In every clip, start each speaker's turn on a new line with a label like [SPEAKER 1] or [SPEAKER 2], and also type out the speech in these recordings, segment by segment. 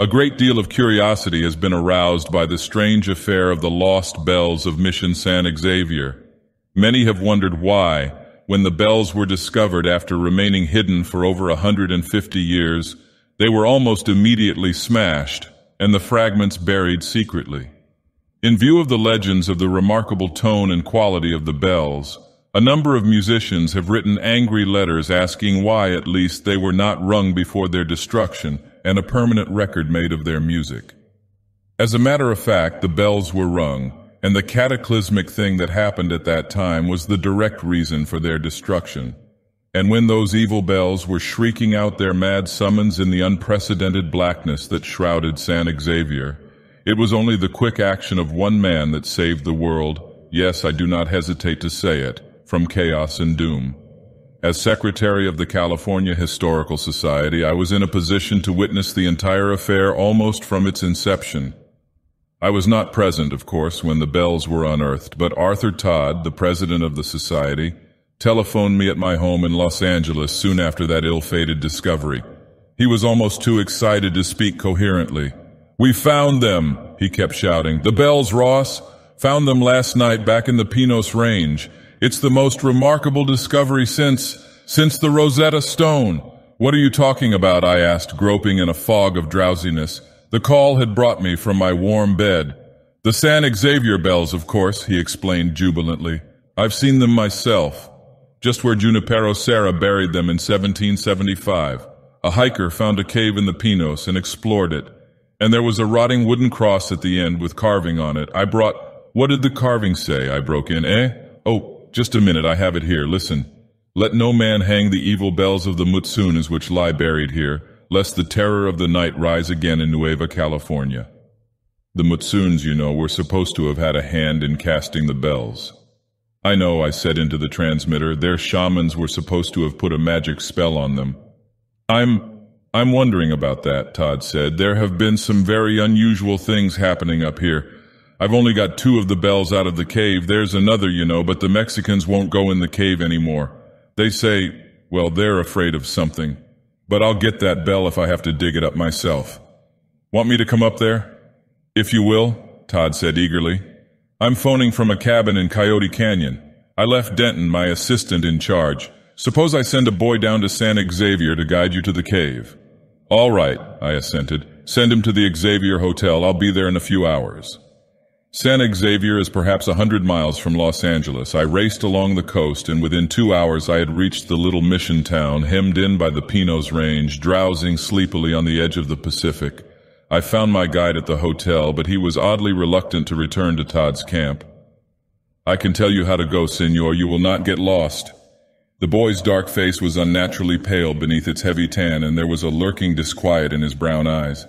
[SPEAKER 1] A great deal of curiosity has been aroused by the strange affair of the lost bells of Mission San Xavier. Many have wondered why, when the bells were discovered after remaining hidden for over 150 years, they were almost immediately smashed, and the fragments buried secretly. In view of the legends of the remarkable tone and quality of the bells, a number of musicians have written angry letters asking why at least they were not rung before their destruction and a permanent record made of their music. As a matter of fact, the bells were rung, and the cataclysmic thing that happened at that time was the direct reason for their destruction. And when those evil bells were shrieking out their mad summons in the unprecedented blackness that shrouded San Xavier, it was only the quick action of one man that saved the world, yes, I do not hesitate to say it, from chaos and doom. As Secretary of the California Historical Society, I was in a position to witness the entire affair almost from its inception. I was not present, of course, when the bells were unearthed, but Arthur Todd, the president of the society, telephoned me at my home in Los Angeles soon after that ill-fated discovery. He was almost too excited to speak coherently. "We found them," he kept shouting. "The bells, Ross. Found them last night back in the Pinos Range. It's the most remarkable discovery since the Rosetta Stone." "What are you talking about?" I asked, groping in a fog of drowsiness. The call had brought me from my warm bed. "The San Xavier bells, of course," he explained jubilantly. "I've seen them myself. Just where Junipero Serra buried them in 1775. A hiker found a cave in the Pinos and explored it. And there was a rotting wooden cross at the end with carving on it. I brought—" "What did the carving say?" I broke in. "Oh, just a minute, I have it here. Listen. Let no man hang the evil bells of the Mutsunas which lie buried here, lest the terror of the night rise again in Nueva California." The Mutsuns, you know, were supposed to have had a hand in casting the bells. "I know," I said into the transmitter. "Their shamans were supposed to have put a magic spell on them." I'm wondering about that," Todd said. "There have been some very unusual things happening up here. I've only got 2 of the bells out of the cave. There's another, you know, but the Mexicans won't go in the cave anymore. They say, well, they're afraid of something. But I'll get that bell if I have to dig it up myself." "Want me to come up there?" "If you will," Todd said eagerly. "I'm phoning from a cabin in Coyote Canyon. I left Denton, my assistant, in charge. Suppose I send a boy down to San Xavier to guide you to the cave." "All right," I assented. "Send him to the Xavier Hotel. I'll be there in a few hours." San Xavier is perhaps 100 miles from Los Angeles. I raced along the coast, and within 2 hours I had reached the little mission town, hemmed in by the Pinos Range, drowsing sleepily on the edge of the Pacific. I found my guide at the hotel, but he was oddly reluctant to return to Todd's camp. "I can tell you how to go, senor. You will not get lost." The boy's dark face was unnaturally pale beneath its heavy tan, and there was a lurking disquiet in his brown eyes.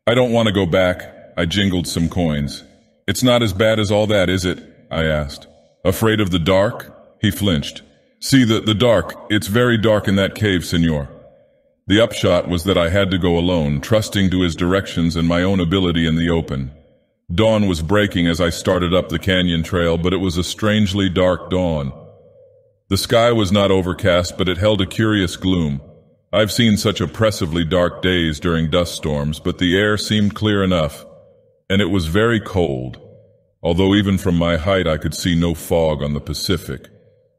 [SPEAKER 1] "I don't want to go back." I jingled some coins. "It's not as bad as all that, is it?" I asked. "Afraid of the dark?" He flinched. "See, the dark. It's very dark in that cave, senor." The upshot was that I had to go alone, trusting to his directions and my own ability in the open. Dawn was breaking as I started up the canyon trail, but it was a strangely dark dawn. The sky was not overcast, but it held a curious gloom. I've seen such oppressively dark days during dust storms, but the air seemed clear enough. And it was very cold, although even from my height I could see no fog on the Pacific.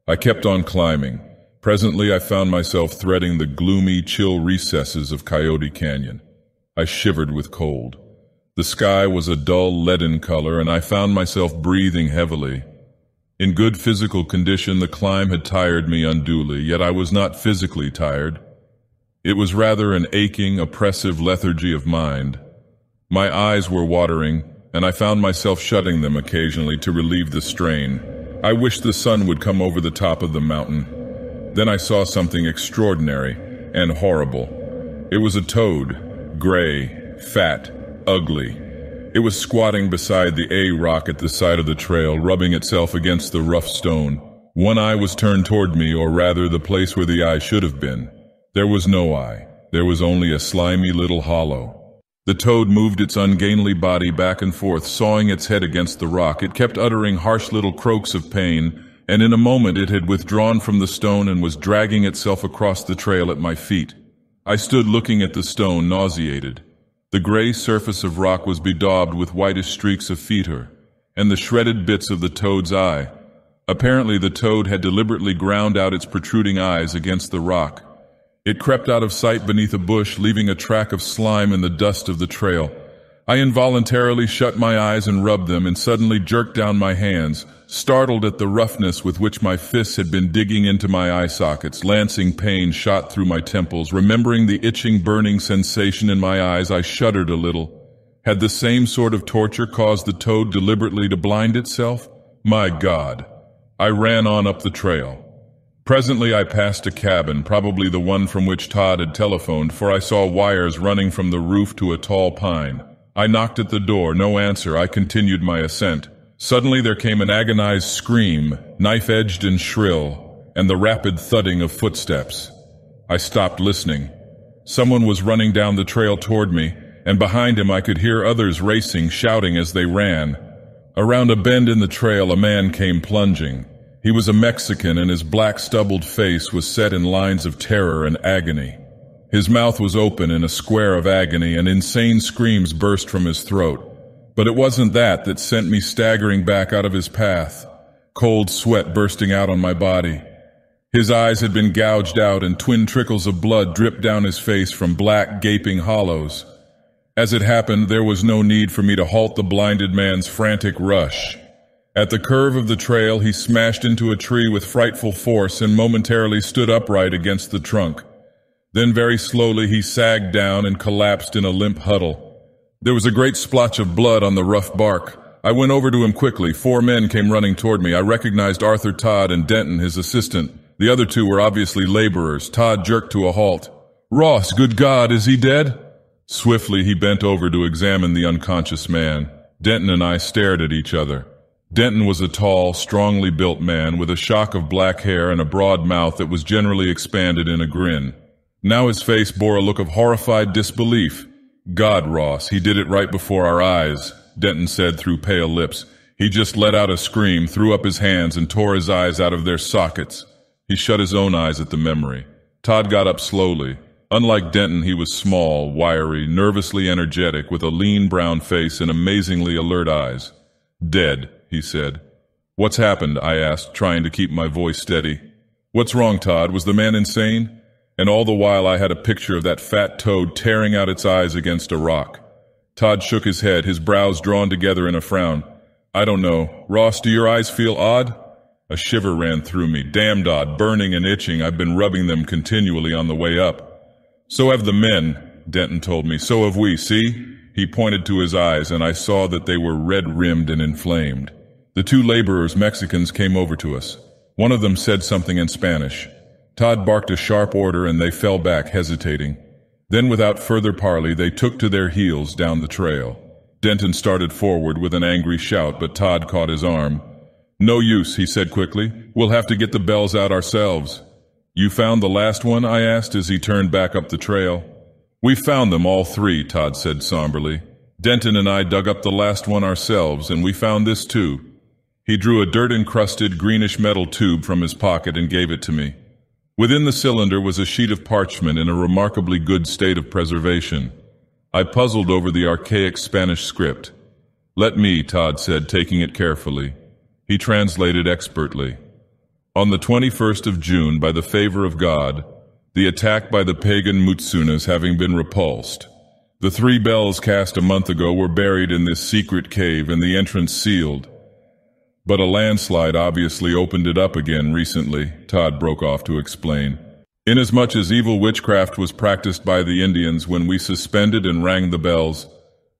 [SPEAKER 1] I kept on climbing. Presently I found myself threading the gloomy, chill recesses of Coyote Canyon. I shivered with cold. The sky was a dull leaden color, and I found myself breathing heavily. In good physical condition, the climb had tired me unduly, yet I was not physically tired. It was rather an aching, oppressive lethargy of mind. My eyes were watering, and I found myself shutting them occasionally to relieve the strain. I wished the sun would come over the top of the mountain. Then I saw something extraordinary and horrible. It was a toad, gray, fat, ugly. It was squatting beside the A rock at the side of the trail, rubbing itself against the rough stone. One eye was turned toward me, or rather the place where the eye should have been. There was no eye. There was only a slimy little hollow. The toad moved its ungainly body back and forth, sawing its head against the rock. It kept uttering harsh little croaks of pain, and in a moment it had withdrawn from the stone and was dragging itself across the trail at my feet. I stood looking at the stone, nauseated. The gray surface of rock was bedaubed with whitish streaks of fetor, and the shredded bits of the toad's eye. Apparently the toad had deliberately ground out its protruding eyes against the rock. It crept out of sight beneath a bush, leaving a track of slime in the dust of the trail. I involuntarily shut my eyes and rubbed them, and suddenly jerked down my hands, startled at the roughness with which my fists had been digging into my eye sockets. Lancing pain shot through my temples. Remembering the itching, burning sensation in my eyes, I shuddered a little. Had the same sort of torture caused the toad deliberately to blind itself? My God! I ran on up the trail. Presently I passed a cabin, probably the one from which Todd had telephoned, for I saw wires running from the roof to a tall pine. I knocked at the door. No answer. I continued my ascent. Suddenly there came an agonized scream, knife-edged and shrill, and the rapid thudding of footsteps. I stopped listening. Someone was running down the trail toward me, and behind him I could hear others racing, shouting as they ran. Around a bend in the trail, a man came plunging. He was a Mexican, and his black stubbled face was set in lines of terror and agony. His mouth was open in a square of agony, and insane screams burst from his throat. But it wasn't that sent me staggering back out of his path, cold sweat bursting out on my body. His eyes had been gouged out, and twin trickles of blood dripped down his face from black, gaping hollows. As it happened, there was no need for me to halt the blinded man's frantic rush. At the curve of the trail, he smashed into a tree with frightful force and momentarily stood upright against the trunk. Then very slowly he sagged down and collapsed in a limp huddle. There was a great splotch of blood on the rough bark. I went over to him quickly. 4 men came running toward me. I recognized Arthur Todd and Denton, his assistant. The other 2 were obviously laborers. Todd jerked to a halt. "Ross, good God, is he dead?" Swiftly he bent over to examine the unconscious man. Denton and I stared at each other. Denton was a tall, strongly built man with a shock of black hair and a broad mouth that was generally expanded in a grin. Now his face bore a look of horrified disbelief. "God, Ross, he did it right before our eyes," Denton said through pale lips. He just let out a scream, threw up his hands, and tore his eyes out of their sockets. He shut his own eyes at the memory. Todd got up slowly. Unlike Denton, he was small, wiry, nervously energetic, with a lean brown face and amazingly alert eyes. "Dead," he said. "What's happened?" I asked, trying to keep my voice steady. "What's wrong, Todd? Was the man insane?" And all the while I had a picture of that fat toad tearing out its eyes against a rock. Todd shook his head, his brows drawn together in a frown. "I don't know. Ross, do your eyes feel odd?" A shiver ran through me. "Damned odd, burning and itching. I've been rubbing them continually on the way up." "So have the men," Denton told me. "So have we, see?" He pointed to his eyes, and I saw that they were red-rimmed and inflamed. The 2 laborers, Mexicans, came over to us. One of them said something in Spanish. Todd barked a sharp order, and they fell back, hesitating. Then, without further parley, they took to their heels down the trail. Denton started forward with an angry shout, but Todd caught his arm. "No use," he said quickly. "We'll have to get the bells out ourselves." "You found the last one?" I asked as he turned back up the trail. "We found them, all 3, Todd said somberly. "Denton and I dug up the last one ourselves, and we found this too." He drew a dirt-encrusted greenish metal tube from his pocket and gave it to me. Within the cylinder was a sheet of parchment in a remarkably good state of preservation. I puzzled over the archaic Spanish script. "Let me," Todd said, taking it carefully. He translated expertly. "On the 21st of June, by the favor of God, the attack by the pagan Mutsunas having been repulsed, the 3 bells cast a month ago were buried in this secret cave and the entrance sealed. But a landslide obviously opened it up again recently," Todd broke off to explain. "Inasmuch as evil witchcraft was practiced by the Indians when we suspended and rang the bells,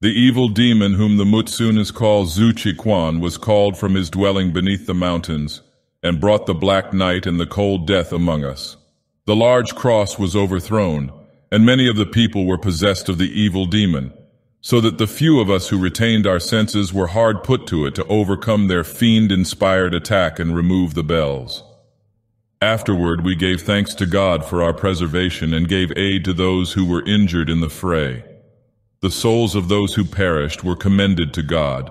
[SPEAKER 1] the evil demon whom the Mutsunas call Zuchiquan was called from his dwelling beneath the mountains and brought the black night and the cold death among us. The large cross was overthrown, and many of the people were possessed of the evil demon, so that the few of us who retained our senses were hard put to it to overcome their fiend-inspired attack and remove the bells. Afterward, we gave thanks to God for our preservation and gave aid to those who were injured in the fray. The souls of those who perished were commended to God,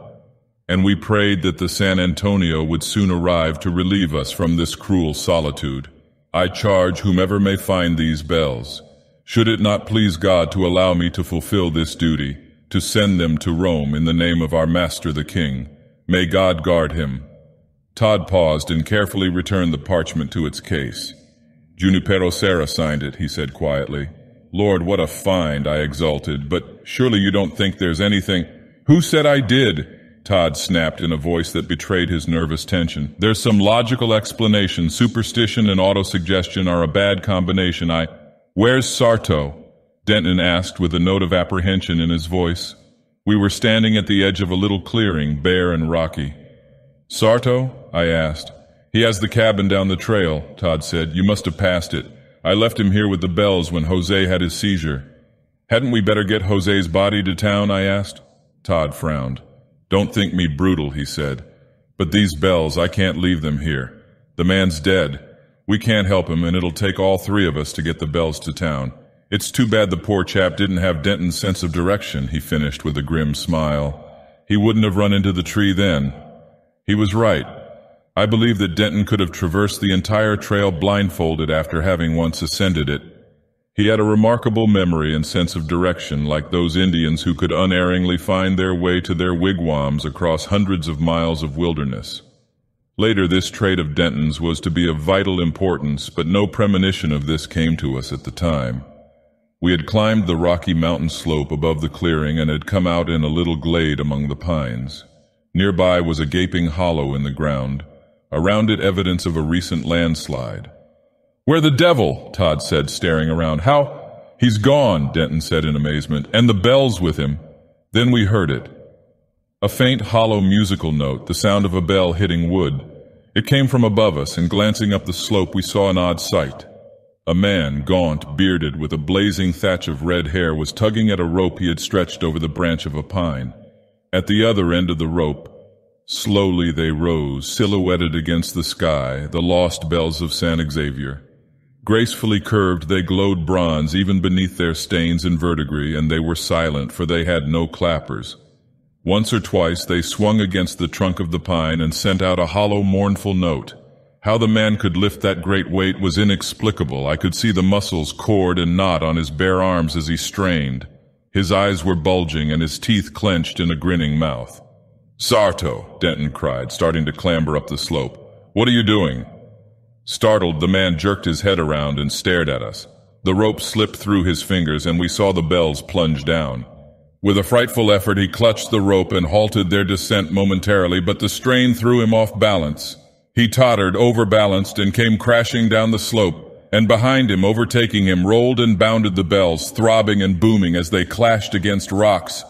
[SPEAKER 1] and we prayed that the San Antonio would soon arrive to relieve us from this cruel solitude. I charge whomever may find these bells, Should it not please God to allow me to fulfill this duty, to send them to Rome in the name of our master the king, may God guard him." Todd paused and carefully returned the parchment to its case. "Junipero Serra signed it," he said quietly. "Lord, what a find," I exulted, "but surely you don't think there's anything—" "Who said I did?" Todd snapped in a voice that betrayed his nervous tension. "There's some logical explanation. Superstition and autosuggestion are a bad combination. Where's Sarto?" Denton asked with a note of apprehension in his voice. We were standing at the edge of a little clearing, bare and rocky. "Sarto?" I asked. "He has the cabin down the trail," Todd said. "You must have passed it. I left him here with the bells when Jose had his seizure." "Hadn't we better get Jose's body to town?" I asked. Todd frowned. "Don't think me brutal," he said. "But these bells, I can't leave them here. The man's dead. We can't help him, and it'll take all three of us to get the bells to town. It's too bad the poor chap didn't have Denton's sense of direction," he finished with a grim smile. "He wouldn't have run into the tree then." He was right. I believe that Denton could have traversed the entire trail blindfolded after having once ascended it. He had a remarkable memory and sense of direction, like those Indians who could unerringly find their way to their wigwams across hundreds of miles of wilderness. Later, this trait of Denton's was to be of vital importance, but no premonition of this came to us at the time. We had climbed the rocky mountain slope above the clearing and had come out in a little glade among the pines. Nearby was a gaping hollow in the ground, around it evidence of a recent landslide. "Where the devil?" Todd said, staring around. "How—" "He's gone," Denton said in amazement, "and the bells with him." Then we heard it. A faint, hollow musical note, the sound of a bell hitting wood. It came from above us, and glancing up the slope we saw an odd sight. A man, gaunt, bearded, with a blazing thatch of red hair, was tugging at a rope he had stretched over the branch of a pine. At the other end of the rope, slowly they rose, silhouetted against the sky, the lost bells of San Xavier. Gracefully curved, they glowed bronze even beneath their stains and verdigris, and they were silent, for they had no clappers. Once or twice they swung against the trunk of the pine and sent out a hollow, mournful note. How the man could lift that great weight was inexplicable. I could see the muscles cord and knot on his bare arms as he strained. His eyes were bulging and his teeth clenched in a grinning mouth. "Sarto!" Denton cried, starting to clamber up the slope. "What are you doing?" Startled, the man jerked his head around and stared at us. The rope slipped through his fingers and we saw the bells plunge down. With a frightful effort, he clutched the rope and halted their descent momentarily, but the strain threw him off balance. He tottered, overbalanced, and came crashing down the slope, and behind him, overtaking him, rolled and bounded the bells, throbbing and booming as they clashed against rocks.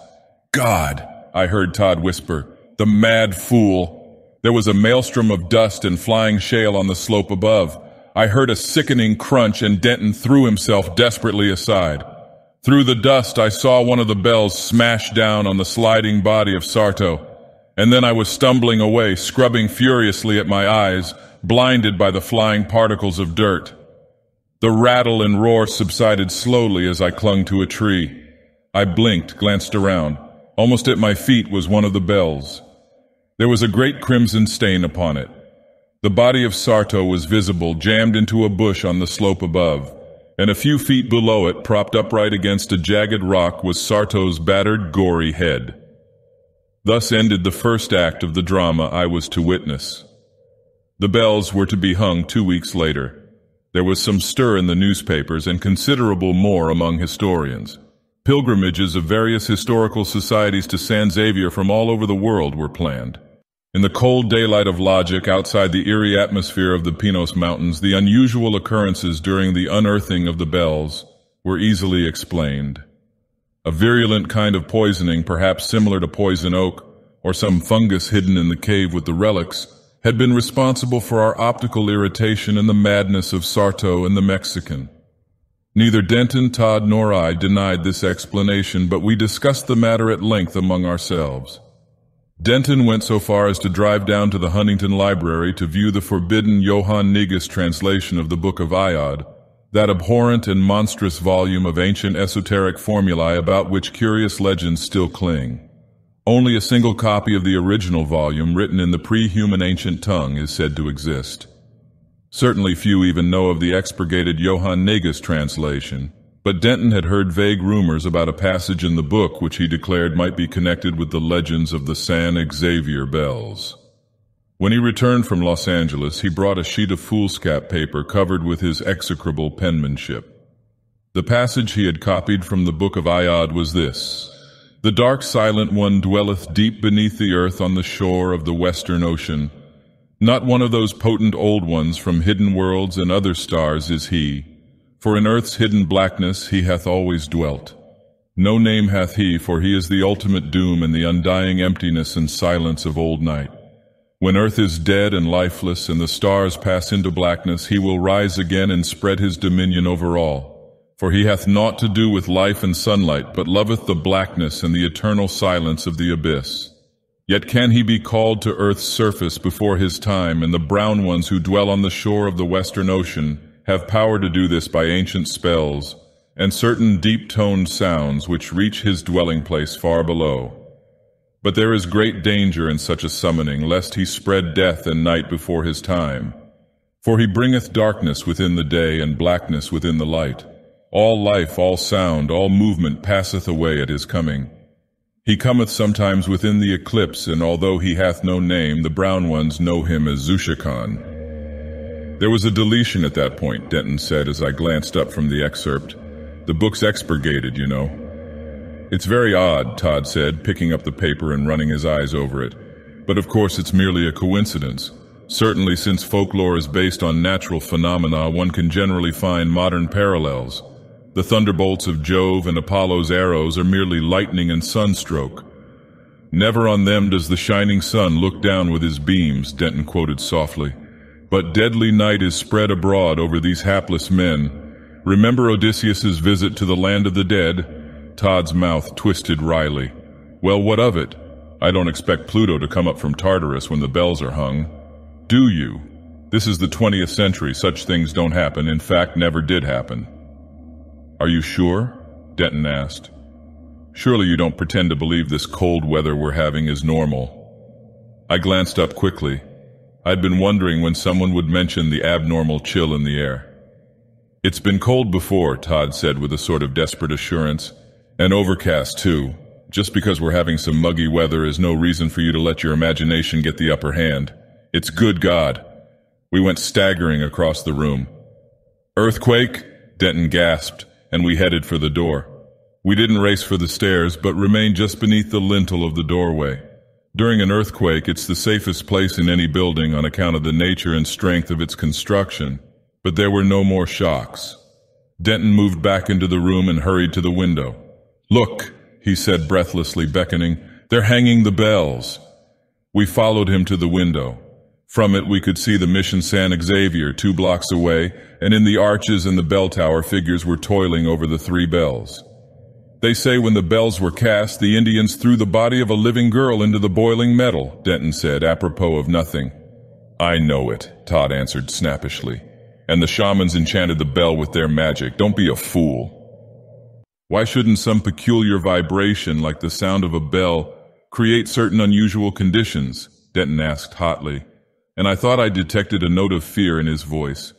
[SPEAKER 1] "God!" I heard Todd whisper. "The mad fool!" There was a maelstrom of dust and flying shale on the slope above. I heard a sickening crunch, and Denton threw himself desperately aside. Through the dust, I saw one of the bells smash down on the sliding body of Sarto, and then I was stumbling away, scrubbing furiously at my eyes, blinded by the flying particles of dirt. The rattle and roar subsided slowly as I clung to a tree. I blinked, glanced around. Almost at my feet was one of the bells. There was a great crimson stain upon it. The body of Sarto was visible, jammed into a bush on the slope above, and a few feet below it, propped upright against a jagged rock, was Sarto's battered, gory head. Thus ended the first act of the drama I was to witness. The bells were to be hung 2 weeks later. There was some stir in the newspapers and considerable more among historians. Pilgrimages of various historical societies to San Xavier from all over the world were planned. In the cold daylight of logic outside the eerie atmosphere of the Pinos Mountains, the unusual occurrences during the unearthing of the bells were easily explained. A virulent kind of poisoning, perhaps similar to poison oak, or some fungus hidden in the cave with the relics, had been responsible for our optical irritation and the madness of Sarto and the Mexican. Neither Denton, Todd, nor I denied this explanation, but we discussed the matter at length among ourselves. Denton went so far as to drive down to the Huntington Library to view the forbidden Johann Negus translation of the Book of Iod, that abhorrent and monstrous volume of ancient esoteric formulae about which curious legends still cling. Only a single copy of the original volume, written in the pre-human ancient tongue, is said to exist. Certainly few even know of the expurgated Johann Negus translation. But Denton had heard vague rumors about a passage in the book which he declared might be connected with the legends of the San Xavier bells. When he returned from Los Angeles, he brought a sheet of foolscap paper covered with his execrable penmanship. The passage he had copied from the Book of Iod was this: "The dark silent one dwelleth deep beneath the earth on the shore of the western ocean. Not one of those potent old ones from hidden worlds and other stars is he, for in earth's hidden blackness he hath always dwelt. No name hath he, for he is the ultimate doom and the undying emptiness and silence of old night. When earth is dead and lifeless and the stars pass into blackness, he will rise again and spread his dominion over all. For he hath naught to do with life and sunlight, but loveth the blackness and the eternal silence of the abyss. Yet can he be called to earth's surface before his time, and the brown ones who dwell on the shore of the western ocean have power to do this by ancient spells, and certain deep-toned sounds which reach his dwelling place far below. But there is great danger in such a summoning, lest he spread death and night before his time. For he bringeth darkness within the day and blackness within the light. All life, all sound, all movement passeth away at his coming. He cometh sometimes within the eclipse, and although he hath no name, the brown ones know him as Zushakan." "There was a deletion at that point," Denton said as I glanced up from the excerpt. "The book's expurgated, you know." "It's very odd," Todd said, picking up the paper and running his eyes over it. "But of course it's merely a coincidence. Certainly, since folklore is based on natural phenomena, one can generally find modern parallels. The thunderbolts of Jove and Apollo's arrows are merely lightning and sunstroke. Never on them does the shining sun look down with his beams," Denton quoted softly. "But deadly night is spread abroad over these hapless men. Remember Odysseus's visit to the land of the dead?" Todd's mouth twisted wryly. "Well, what of it? I don't expect Pluto to come up from Tartarus when the bells are hung. Do you? This is the 20th century. Such things don't happen. In fact, never did happen." "Are you sure?" Denton asked. "Surely you don't pretend to believe this cold weather we're having is normal." I glanced up quickly. I'd been wondering when someone would mention the abnormal chill in the air. "It's been cold before," Todd said with a sort of desperate assurance. "And overcast, too. Just because we're having some muggy weather is no reason for you to let your imagination get the upper hand. It's good God." We went staggering across the room. "Earthquake?" Denton gasped, and we headed for the door. We didn't race for the stairs, but remained just beneath the lintel of the doorway. During an earthquake, it's the safest place in any building on account of the nature and strength of its construction. But there were no more shocks. Denton moved back into the room and hurried to the window. "Look," he said breathlessly, beckoning. "They're hanging the bells." We followed him to the window. From it we could see the Mission San Xavier 2 blocks away, and in the arches and the bell tower figures were toiling over the 3 bells. "They say when the bells were cast, the Indians threw the body of a living girl into the boiling metal," Denton said, apropos of nothing. "I know it," Todd answered snappishly. "And the shamans enchanted the bell with their magic. Don't be a fool." "Why shouldn't some peculiar vibration, like the sound of a bell, create certain unusual conditions?" Denton asked hotly, and I thought I detected a note of fear in his voice.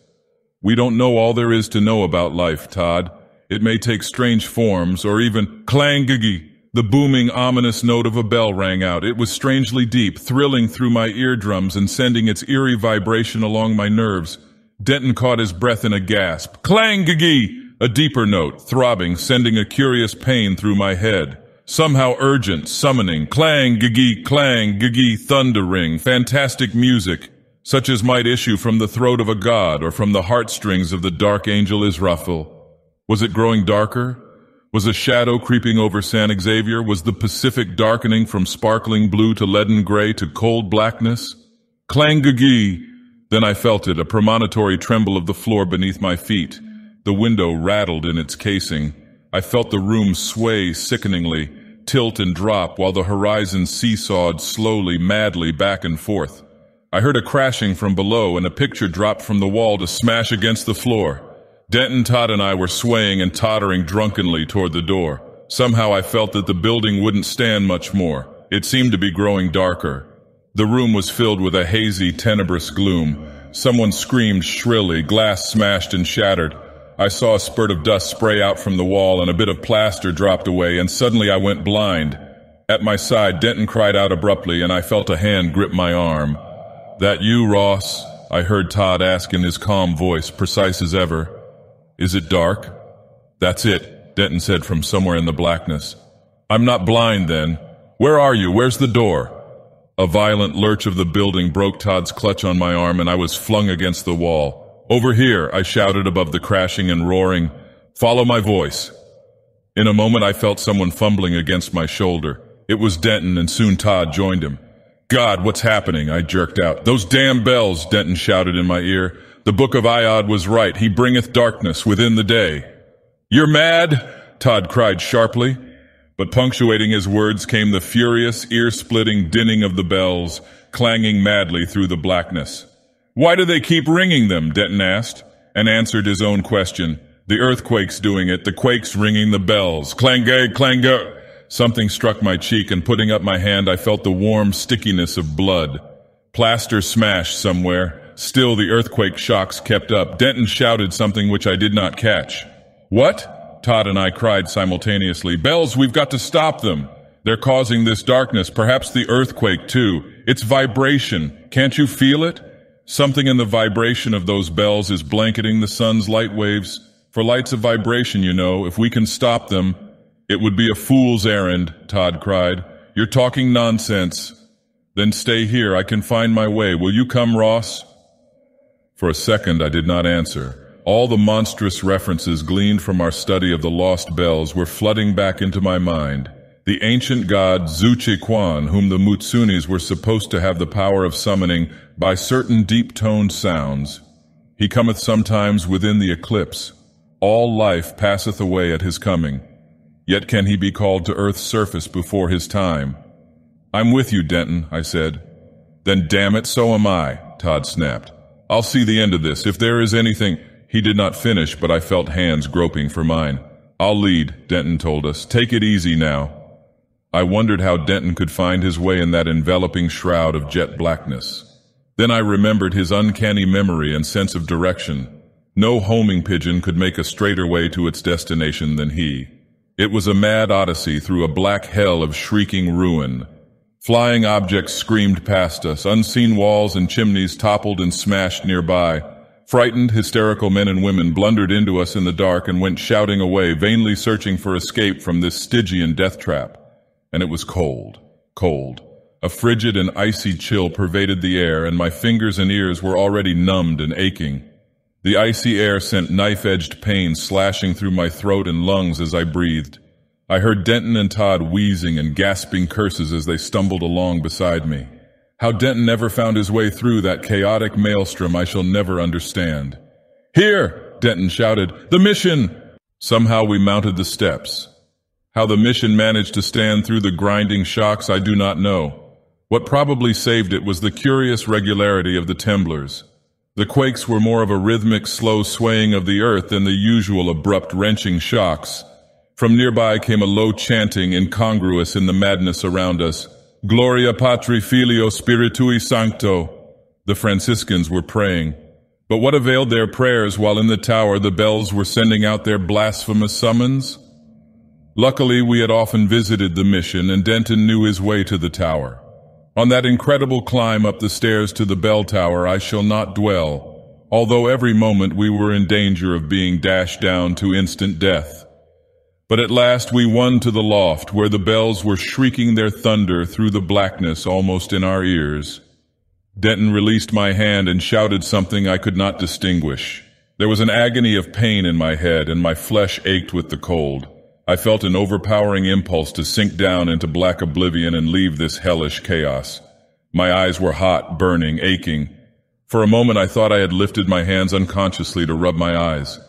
[SPEAKER 1] "We don't know all there is to know about life, Todd. It may take strange forms, or even—" Clang-giggy! The booming, ominous note of a bell rang out. It was strangely deep, thrilling through my eardrums and sending its eerie vibration along my nerves. Denton caught his breath in a gasp. Clang-giggy! A deeper note, throbbing, sending a curious pain through my head. Somehow urgent, summoning, clang-giggy, thundering, fantastic music, such as might issue from the throat of a god or from the heartstrings of the dark angel Israfel. Was it growing darker? Was a shadow creeping over San Xavier? Was the Pacific darkening from sparkling blue to leaden gray to cold blackness? Clang-giggy! Then I felt it, a premonitory tremble of the floor beneath my feet. The window rattled in its casing. I felt the room sway sickeningly, tilt and drop while the horizon seesawed slowly, madly back and forth. I heard a crashing from below and a picture dropped from the wall to smash against the floor. Denton, Todd, and I were swaying and tottering drunkenly toward the door. Somehow I felt that the building wouldn't stand much more. It seemed to be growing darker. The room was filled with a hazy, tenebrous gloom. Someone screamed shrilly, glass smashed and shattered. I saw a spurt of dust spray out from the wall and a bit of plaster dropped away, and suddenly I went blind. At my side, Denton cried out abruptly, and I felt a hand grip my arm. "That you, Ross?" I heard Todd ask in his calm voice, precise as ever. "Is it dark?" "That's it," Denton said from somewhere in the blackness. "I'm not blind, then. Where are you? Where's the door?" A violent lurch of the building broke Todd's clutch on my arm, and I was flung against the wall. "Over here," I shouted above the crashing and roaring. "Follow my voice." In a moment I felt someone fumbling against my shoulder. It was Denton, and soon Todd joined him. "God, what's happening?" I jerked out. "Those damn bells," Denton shouted in my ear. "The Book of Iod was right. He bringeth darkness within the day." "You're mad?" Todd cried sharply. But punctuating his words came the furious, ear-splitting dinning of the bells, clanging madly through the blackness. "Why do they keep ringing them?" Denton asked, and answered his own question. "The earthquake's doing it. The quake's ringing the bells. Clang-gay, clang-gay." Something struck my cheek, and putting up my hand, I felt the warm stickiness of blood. Plaster smashed somewhere. Still, the earthquake shocks kept up. Denton shouted something which I did not catch. "What?" Todd and I cried simultaneously. "Bells, we've got to stop them. They're causing this darkness, perhaps the earthquake too. It's vibration. Can't you feel it? Something in the vibration of those bells is blanketing the sun's light waves. For light's a vibration, you know. If we can stop them..." "It would be a fool's errand," Todd cried. "You're talking nonsense." "Then stay here. I can find my way. Will you come, Ross?" For a second I did not answer. All the monstrous references gleaned from our study of the lost bells were flooding back into my mind. The ancient god Zuchi-Kwan, whom the Mutsunis were supposed to have the power of summoning by certain deep-toned sounds. He cometh sometimes within the eclipse. All life passeth away at his coming. Yet can he be called to earth's surface before his time? "I'm with you, Denton," I said. "Then damn it, so am I," Todd snapped. "I'll see the end of this. If there is anything..." He did not finish, but I felt hands groping for mine. "I'll lead," Denton told us. "Take it easy now." I wondered how Denton could find his way in that enveloping shroud of jet blackness. Then I remembered his uncanny memory and sense of direction. No homing pigeon could make a straighter way to its destination than he. It was a mad odyssey through a black hell of shrieking ruin. Flying objects screamed past us. Unseen walls and chimneys toppled and smashed nearby. Frightened, hysterical men and women blundered into us in the dark and went shouting away, vainly searching for escape from this Stygian death trap. And it was cold, cold. A frigid and icy chill pervaded the air, and my fingers and ears were already numbed and aching. The icy air sent knife-edged pain slashing through my throat and lungs as I breathed. I heard Denton and Todd wheezing and gasping curses as they stumbled along beside me. How Denton never found his way through that chaotic maelstrom I shall never understand. "Here!" Denton shouted. "The mission!" Somehow we mounted the steps. How the mission managed to stand through the grinding shocks I do not know. What probably saved it was the curious regularity of the temblors. The quakes were more of a rhythmic, slow swaying of the earth than the usual abrupt, wrenching shocks. From nearby came a low chanting incongruous in the madness around us. "Gloria Patri Filio Spiritui Sancto." The Franciscans were praying. But what availed their prayers while in the tower the bells were sending out their blasphemous summons? Luckily, we had often visited the mission, and Denton knew his way to the tower. On that incredible climb up the stairs to the bell tower I shall not dwell, although every moment we were in danger of being dashed down to instant death. But at last we won to the loft, where the bells were shrieking their thunder through the blackness almost in our ears. Denton released my hand and shouted something I could not distinguish. There was an agony of pain in my head, and my flesh ached with the cold. I felt an overpowering impulse to sink down into black oblivion and leave this hellish chaos. My eyes were hot, burning, aching. For a moment I thought I had lifted my hands unconsciously to rub my eyes.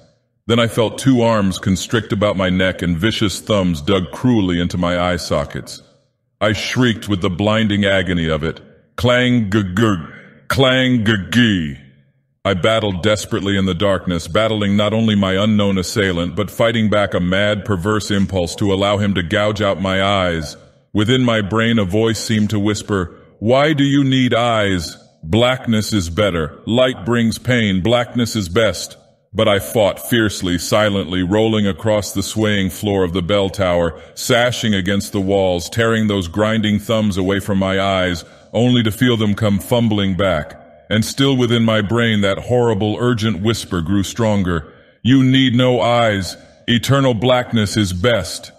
[SPEAKER 1] Then I felt two arms constrict about my neck and vicious thumbs dug cruelly into my eye sockets. I shrieked with the blinding agony of it. Clang-g-g, clang-g-g. I battled desperately in the darkness, battling not only my unknown assailant, but fighting back a mad, perverse impulse to allow him to gouge out my eyes. Within my brain a voice seemed to whisper, "Why do you need eyes? Blackness is better. Light brings pain. Blackness is best." But I fought fiercely, silently, rolling across the swaying floor of the bell tower, sashing against the walls, tearing those grinding thumbs away from my eyes, only to feel them come fumbling back. And still within my brain that horrible, urgent whisper grew stronger. You need no eyes. Eternal blackness is best.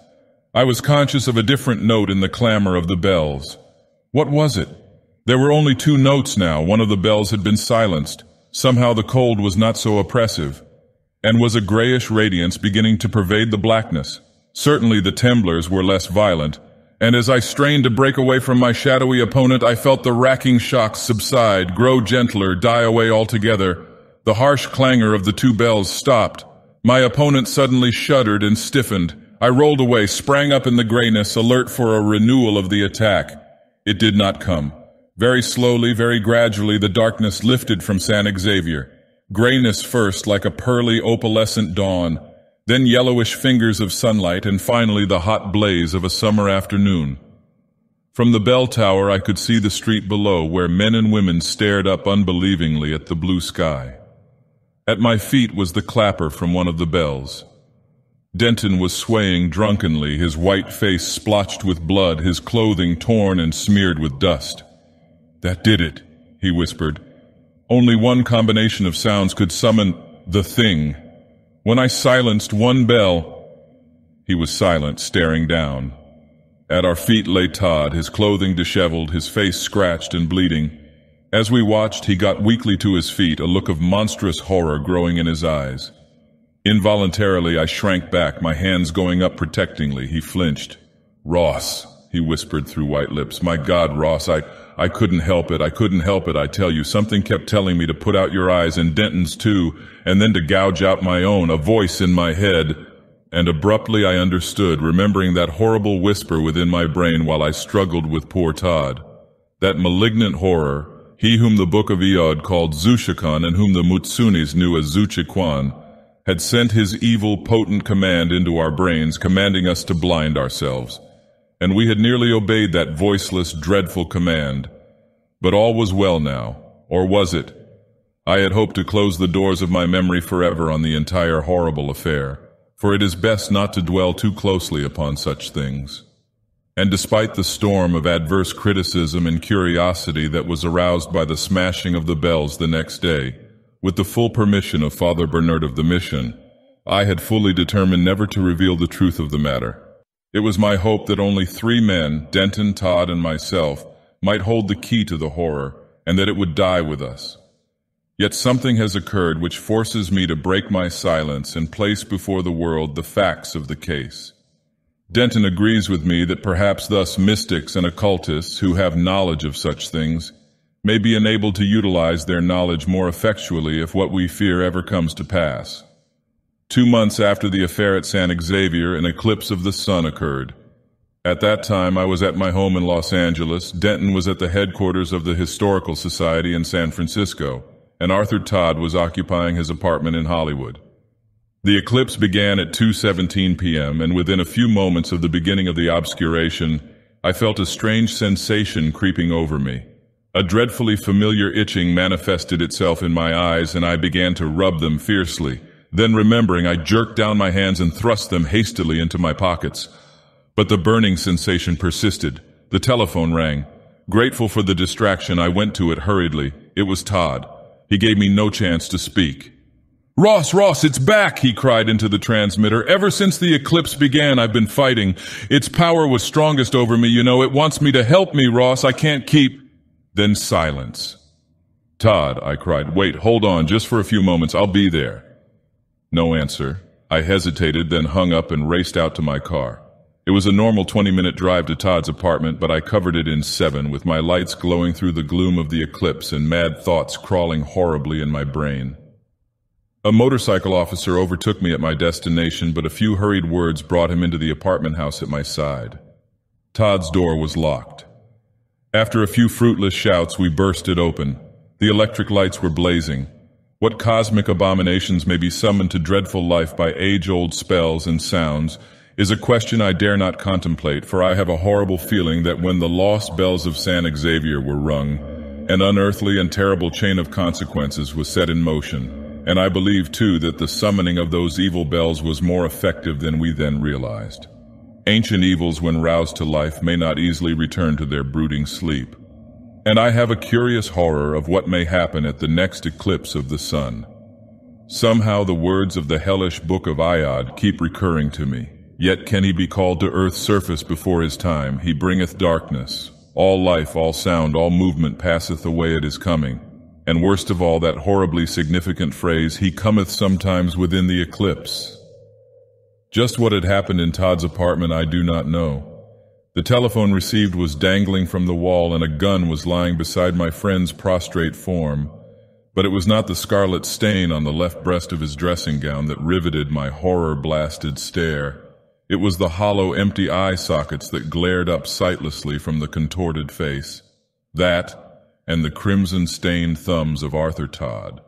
[SPEAKER 1] I was conscious of a different note in the clamor of the bells. What was it? There were only 2 notes now. One of the bells had been silenced. Somehow the cold was not so oppressive, and was a grayish radiance beginning to pervade the blackness. Certainly the temblors were less violent, and as I strained to break away from my shadowy opponent, I felt the racking shocks subside, grow gentler, die away altogether. The harsh clangor of the 2 bells stopped. My opponent suddenly shuddered and stiffened. I rolled away, sprang up in the grayness, alert for a renewal of the attack. It did not come. Very slowly, very gradually, the darkness lifted from San Xavier. Grayness first, like a pearly, opalescent dawn, then yellowish fingers of sunlight, and finally the hot blaze of a summer afternoon. From the bell tower I could see the street below, where men and women stared up unbelievingly at the blue sky. At my feet was the clapper from one of the bells. Denton was swaying drunkenly, his white face splotched with blood, his clothing torn and smeared with dust. "That did it," he whispered. Only one combination of sounds could summon the thing. When I silenced one bell, he was silent, staring down. At our feet lay Todd, his clothing disheveled, his face scratched and bleeding. As we watched, he got weakly to his feet, a look of monstrous horror growing in his eyes. Involuntarily, I shrank back, my hands going up protectingly. He flinched. "Ross," he whispered through white lips. "My God, Ross, I couldn't help it. I couldn't help it, I tell you. Something kept telling me to put out your eyes, and Denton's too, and then to gouge out my own, a voice in my head." And abruptly I understood, remembering that horrible whisper within my brain while I struggled with poor Todd. That malignant horror, he whom the Book of Eod called Zushikon and whom the Mutsunis knew as Zuchikwan, had sent his evil, potent command into our brains, commanding us to blind ourselves. And we had nearly obeyed that voiceless, dreadful command. But all was well now, or was it? I had hoped to close the doors of my memory forever on the entire horrible affair, for it is best not to dwell too closely upon such things. And despite the storm of adverse criticism and curiosity that was aroused by the smashing of the bells the next day, with the full permission of Father Bernard of the Mission, I had fully determined never to reveal the truth of the matter. It was my hope that only 3 men, Denton, Todd, and myself, might hold the key to the horror, and that it would die with us. Yet something has occurred which forces me to break my silence and place before the world the facts of the case. Denton agrees with me that perhaps thus mystics and occultists who have knowledge of such things may be enabled to utilize their knowledge more effectually if what we fear ever comes to pass. 2 months after the affair at San Xavier, an eclipse of the sun occurred. At that time, I was at my home in Los Angeles, Denton was at the headquarters of the Historical Society in San Francisco, and Arthur Todd was occupying his apartment in Hollywood. The eclipse began at 2:17 p.m., and within a few moments of the beginning of the obscuration, I felt a strange sensation creeping over me. A dreadfully familiar itching manifested itself in my eyes, and I began to rub them fiercely. Then remembering, I jerked down my hands and thrust them hastily into my pockets. But the burning sensation persisted. The telephone rang. Grateful for the distraction, I went to it hurriedly. It was Todd. He gave me no chance to speak. Ross, it's back!" he cried into the transmitter. "Ever since the eclipse began, I've been fighting. Its power was strongest over me, you know. It wants me to help me, Ross. I can't keep—" Then silence. "Todd," I cried, "wait, hold on, just for a few moments. I'll be there." No answer. I hesitated, then hung up and raced out to my car. It was a normal 20-minute drive to Todd's apartment, but I covered it in 7, with my lights glowing through the gloom of the eclipse and mad thoughts crawling horribly in my brain. A motorcycle officer overtook me at my destination, but a few hurried words brought him into the apartment house at my side. Todd's door was locked. After a few fruitless shouts, we burst it open. The electric lights were blazing. What cosmic abominations may be summoned to dreadful life by age-old spells and sounds is a question I dare not contemplate, for I have a horrible feeling that when the lost bells of San Xavier were rung, an unearthly and terrible chain of consequences was set in motion. And I believe, too, that the summoning of those evil bells was more effective than we then realized. Ancient evils, when roused to life, may not easily return to their brooding sleep. And I have a curious horror of what may happen at the next eclipse of the sun. Somehow the words of the hellish book of Iod keep recurring to me. Yet can he be called to earth's surface before his time? He bringeth darkness. All life, all sound, all movement passeth away at his coming. And worst of all, that horribly significant phrase, he cometh sometimes within the eclipse. Just what had happened in Todd's apartment I do not know. The telephone received was dangling from the wall and a gun was lying beside my friend's prostrate form. But it was not the scarlet stain on the left breast of his dressing gown that riveted my horror-blasted stare. It was the hollow, empty eye sockets that glared up sightlessly from the contorted face. That, and the crimson-stained thumbs of Arthur Todd.